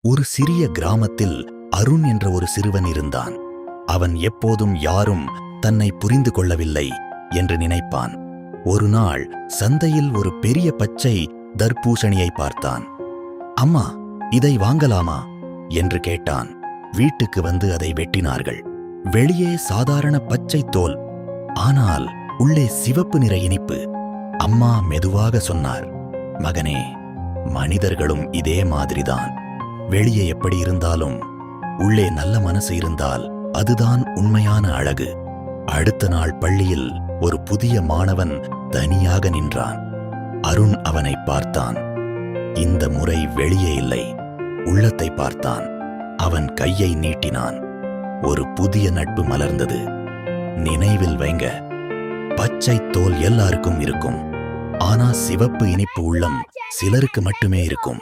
ஒரு சிறிய கிராமத்தில் அருண் என்ற ஒரு சிறுவன் இருந்தான். அவன் எப்போதும் யாரும் தன்னை புரிந்து கொள்ளவில்லை என்று நினைப்பான். ஒரு நாள் சந்தையில் ஒரு பெரிய பச்சை தர்பூசணியை பார்த்தான். அம்மா, இதை வாங்கலாமா என்று கேட்டான். வீட்டுக்கு வந்து அதை வெட்டினார்கள். வெளியே சாதாரண பச்சை தோல், ஆனால் உள்ளே சிவப்பு நிற இனிப்பு. அம்மா மெதுவாக சொன்னார், மகனே, மனிதர்களும் இதே மாதிரிதான். வெளியே எப்படி இருந்தாலும் உள்ளே நல்ல மனசு இருந்தால் அதுதான் உண்மையான அழகு. அடுத்த நாள் பள்ளியில் ஒரு புதிய மாணவன் தனியாக நின்றான். அருண் அவனை பார்த்தான். இந்த முறை வெளியே இல்லை, உள்ளத்தை பார்த்தான். அவன் கையை நீட்டினான். ஒரு புதிய நட்பு மலர்ந்தது. நினைவில் வைங்க, பச்சை தோல் எல்லாருக்கும் இருக்கும், ஆனா சிவப்பு இனிப்பு உள்ளம் சிலருக்கு மட்டுமே இருக்கும்.